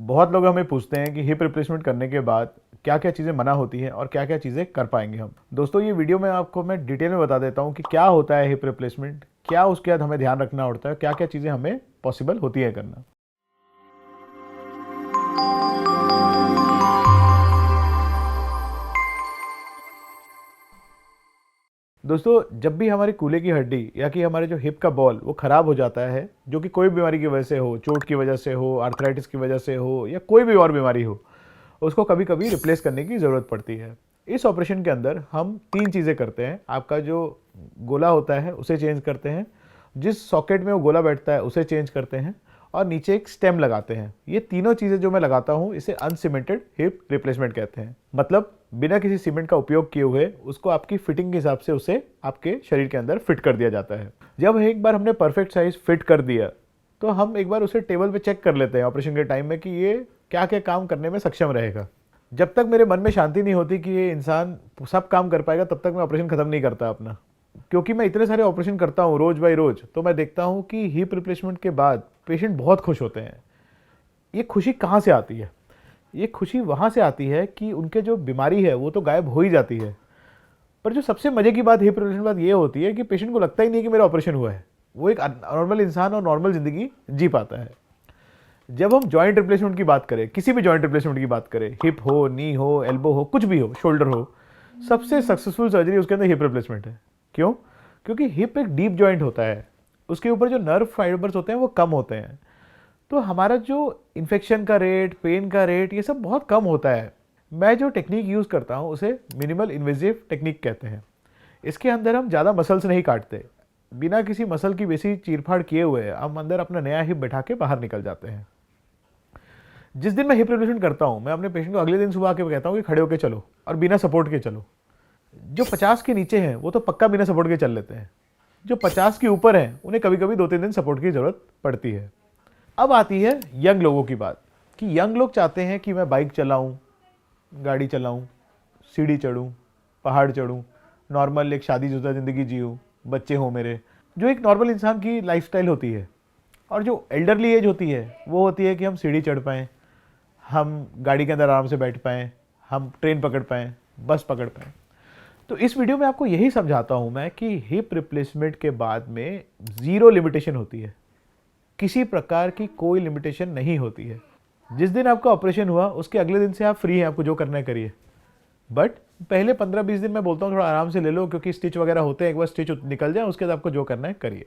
बहुत लोग हमें पूछते हैं कि हिप रिप्लेसमेंट करने के बाद क्या क्या चीज़ें मना होती हैं और क्या क्या चीज़ें कर पाएंगे हम। दोस्तों ये वीडियो में आपको मैं डिटेल में बता देता हूँ कि क्या होता है हिप रिप्लेसमेंट, क्या उसके बाद हमें ध्यान रखना होता है, क्या क्या चीज़ें हमें पॉसिबल होती है करना। दोस्तों जब भी हमारी कूल्हे की हड्डी या कि हमारे जो हिप का बॉल वो ख़राब हो जाता है, जो कि कोई बीमारी की वजह से हो, चोट की वजह से हो, आर्थराइटिस की वजह से हो या कोई भी और बीमारी हो, उसको कभी कभी रिप्लेस करने की ज़रूरत पड़ती है। इस ऑपरेशन के अंदर हम तीन चीज़ें करते हैं। आपका जो गोला होता है उसे चेंज करते हैं, जिस सॉकेट में वो गोला बैठता है उसे चेंज करते हैं और नीचे एक स्टेम लगाते हैं। ये तीनों चीज़ें जो मैं लगाता हूँ इसे अनसीमेंटेड हिप रिप्लेसमेंट कहते हैं। मतलब बिना किसी सीमेंट का उपयोग किए हुए उसको आपकी फिटिंग के हिसाब से उसे आपके शरीर के अंदर फिट कर दिया जाता है। जब एक बार हमने परफेक्ट साइज फिट कर दिया तो हम एक बार उसे टेबल पे चेक कर लेते हैं ऑपरेशन के टाइम में कि ये क्या क्या काम करने में सक्षम रहेगा। जब तक मेरे मन में शांति नहीं होती कि ये इंसान सब काम कर पाएगा तब तक मैं ऑपरेशन खत्म नहीं करता अपना। क्योंकि मैं इतने सारे ऑपरेशन करता हूँ रोज बाई रोज, तो मैं देखता हूँ कि हिप रिप्लेसमेंट के बाद पेशेंट बहुत खुश होते हैं। ये खुशी कहाँ से आती है? ये खुशी वहाँ से आती है कि उनके जो बीमारी है वो तो गायब हो ही जाती है, पर जो सबसे मजे की बात हिप रिप्लेसमेंट के बाद ये होती है कि पेशेंट को लगता ही नहीं कि मेरा ऑपरेशन हुआ है। वो एक नॉर्मल इंसान और नॉर्मल जिंदगी जी पाता है। जब हम जॉइंट रिप्लेसमेंट की बात करें, किसी भी जॉइंट रिप्लेसमेंट की बात करें, हिप हो, नी हो, एल्बो हो, कुछ भी हो, शोल्डर हो, सबसे सक्सेसफुल सर्जरी उसके अंदर हिप रिप्लेसमेंट है। क्यों? क्योंकि हिप एक डीप जॉइंट होता है, उसके ऊपर जो नर्व फाइबर्स होते हैं वो कम होते हैं, तो हमारा जो इन्फेक्शन का रेट, पेन का रेट, ये सब बहुत कम होता है। मैं जो टेक्निक यूज़ करता हूँ उसे मिनिमल इन्वेजिव टेक्निक कहते हैं। इसके अंदर हम ज़्यादा मसल्स नहीं काटते, बिना किसी मसल की बेसी चीरफाड़ किए हुए हम अंदर अपना नया हिप बैठा के बाहर निकल जाते हैं। जिस दिन मैं हिप रिप्लेसमेंट करता हूँ मैं अपने पेशेंट को अगले दिन सुबह आके कहता हूँ कि खड़े होकर चलो और बिना सपोर्ट के चलो। जो 50 के नीचे हैं वो तो पक्का बिना सपोर्ट के चल लेते हैं, जो 50 के ऊपर हैं उन्हें कभी कभी 2-3 दिन सपोर्ट की ज़रूरत पड़ती है। अब आती है यंग लोगों की बात कि यंग लोग चाहते हैं कि मैं बाइक चलाऊं, गाड़ी चलाऊं, सीढ़ी चढ़ूं, पहाड़ चढ़ूं, नॉर्मल एक शादीशुदा ज़िंदगी जीऊं, बच्चे हों मेरे, जो एक नॉर्मल इंसान की लाइफस्टाइल होती है। और जो एल्डरली एज होती है वो होती है कि हम सीढ़ी चढ़ पाएँ, हम गाड़ी के अंदर आराम से बैठ पाएँ, हम ट्रेन पकड़ पाएँ, बस पकड़ पाएँ। तो इस वीडियो में आपको यही समझाता हूँ मैं कि हिप रिप्लेसमेंट के बाद में ज़ीरो लिमिटेशन होती है, किसी प्रकार की कोई लिमिटेशन नहीं होती है। जिस दिन आपका ऑपरेशन हुआ उसके अगले दिन से आप फ्री हैं, आपको जो करना है करिए। बट पहले 15-20 दिन मैं बोलता हूँ थोड़ा आराम से ले लो, क्योंकि स्टिच वगैरह होते हैं, एक बार स्टिच निकल जाए उसके बाद आपको जो करना है करिए।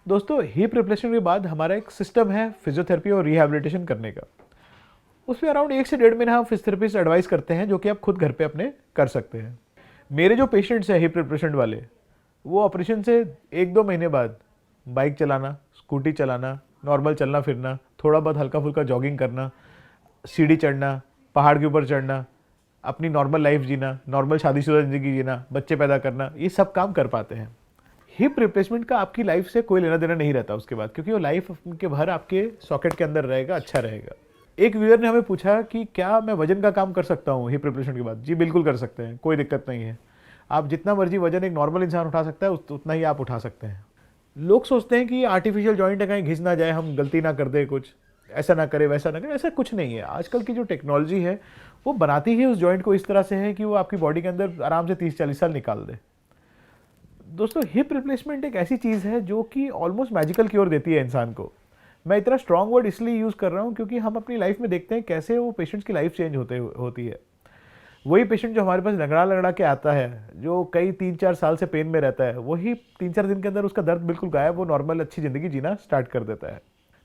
दोस्तों हिप रिप्लेसमेंट के बाद हमारा एक सिस्टम है फिजियोथेरेपी और रिहैबिलिटेशन करने का। उसमें अराउंड 1 से 1.5 महीना हम फिजियोथेरेपिस्ट एडवाइस करते हैं, जो कि आप खुद घर पे अपने कर सकते हैं। मेरे जो पेशेंट्स हैं हिप रिप्लेसमेंट वाले, वो ऑपरेशन से 1-2 महीने बाद बाइक चलाना, स्कूटी चलाना, नॉर्मल चलना फिरना, थोड़ा बहुत हल्का फुल्का जॉगिंग करना, सीढ़ी चढ़ना, पहाड़ के ऊपर चढ़ना, अपनी नॉर्मल लाइफ जीना, नॉर्मल शादीशुदा ज़िंदगी जीना, बच्चे पैदा करना, ये सब काम कर पाते हैं। हिप रिप्लेसमेंट का आपकी लाइफ से कोई लेना देना नहीं रहता उसके बाद, क्योंकि वो लाइफ के भर आपके सॉकेट के अंदर रहेगा, अच्छा रहेगा। एक व्यूअर ने हमें पूछा कि क्या मैं वजन का काम कर सकता हूँ हिप रिप्लेसमेंट के बाद? जी बिल्कुल कर सकते हैं, कोई दिक्कत नहीं है। आप जितना मर्जी वजन एक नॉर्मल इंसान उठा सकता है उतना ही आप उठा सकते हैं। लोग सोचते हैं कि ये आर्टिफिशियल जॉइंट है, कहीं घिस ना जाए, हम गलती ना कर दे, कुछ ऐसा ना करे वैसा ना करे। ऐसा कुछ नहीं है। आजकल की जो टेक्नोलॉजी है वो बनाती ही उस जॉइंट को इस तरह से है कि वो आपकी बॉडी के अंदर आराम से 30-40 साल निकाल दे। दोस्तों हिप रिप्लेसमेंट एक ऐसी चीज़ है जो कि ऑलमोस्ट मैजिकल क्योर देती है इंसान को। मैं इतना स्ट्रॉन्ग वर्ड इसलिए यूज़ कर रहा हूँ क्योंकि हम अपनी लाइफ में देखते हैं कैसे वो पेशेंट्स की लाइफ चेंज होती है। वही पेशेंट जो हमारे पास लगड़ा लगड़ा के आता है, जो कई 3-4 साल से पेन में रहता है, वही 3-4 दिन के अंदर उसका दर्द बिल्कुल गायब, वो नॉर्मल अच्छी ज़िंदगी जीना स्टार्ट कर देता है।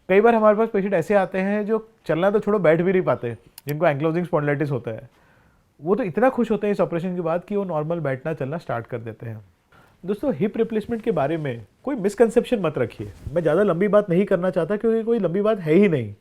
कई बार हमारे पास पेशेंट ऐसे आते हैं जो चलना तो छोड़ो, बैठ भी नहीं पाते, जिनको एंक्लोजिंग स्पॉन्डिलाइटिस होता है। वो तो इतना खुश होते हैं इस ऑपरेशन के बाद कि वो नॉर्मल बैठना चलना स्टार्ट कर देते हैं। दोस्तों हिप रिप्लेसमेंट के बारे में कोई मिसकंसेप्शन मत रखिए। मैं ज़्यादा लंबी बात नहीं करना चाहता क्योंकि कोई लंबी बात है ही नहीं।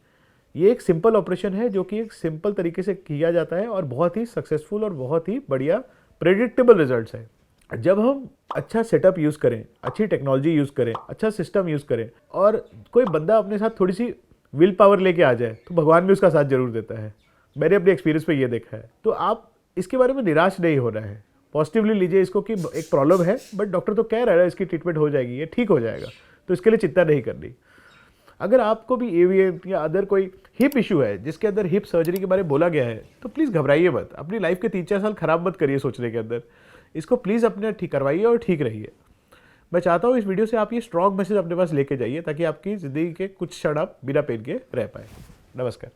ये एक सिंपल ऑपरेशन है जो कि एक सिंपल तरीके से किया जाता है और बहुत ही सक्सेसफुल और बहुत ही बढ़िया प्रेडिक्टेबल रिजल्ट्स है। जब हम अच्छा सेटअप यूज़ करें, अच्छी टेक्नोलॉजी यूज़ करें, अच्छा सिस्टम यूज़ करें और कोई बंदा अपने साथ थोड़ी सी विल पावर लेके आ जाए तो भगवान भी उसका साथ जरूर देता है। मैंने अपने एक्सपीरियंस पे ये देखा है। तो आप इसके बारे में निराश नहीं होना है, पॉजिटिवली लीजिए इसको कि एक प्रॉब्लम है बट डॉक्टर तो कह रहा है इसकी ट्रीटमेंट हो जाएगी, ये ठीक हो जाएगा, तो इसके लिए चिंता नहीं करनी। अगर आपको भी एवीएम या अदर कोई हिप इशू है जिसके अंदर हिप सर्जरी के बारे में बोला गया है, तो प्लीज़ घबराइए मत, अपनी लाइफ के 3-4 साल खराब मत करिए सोचने के अंदर। इसको प्लीज़ अपने ठीक करवाइए और ठीक रहिए। मैं चाहता हूँ इस वीडियो से आप ये स्ट्रॉन्ग मैसेज अपने पास लेके जाइए ताकि आपकी ज़िंदगी के कुछ क्षण आप बिना पेन के रह पाए। नमस्कार।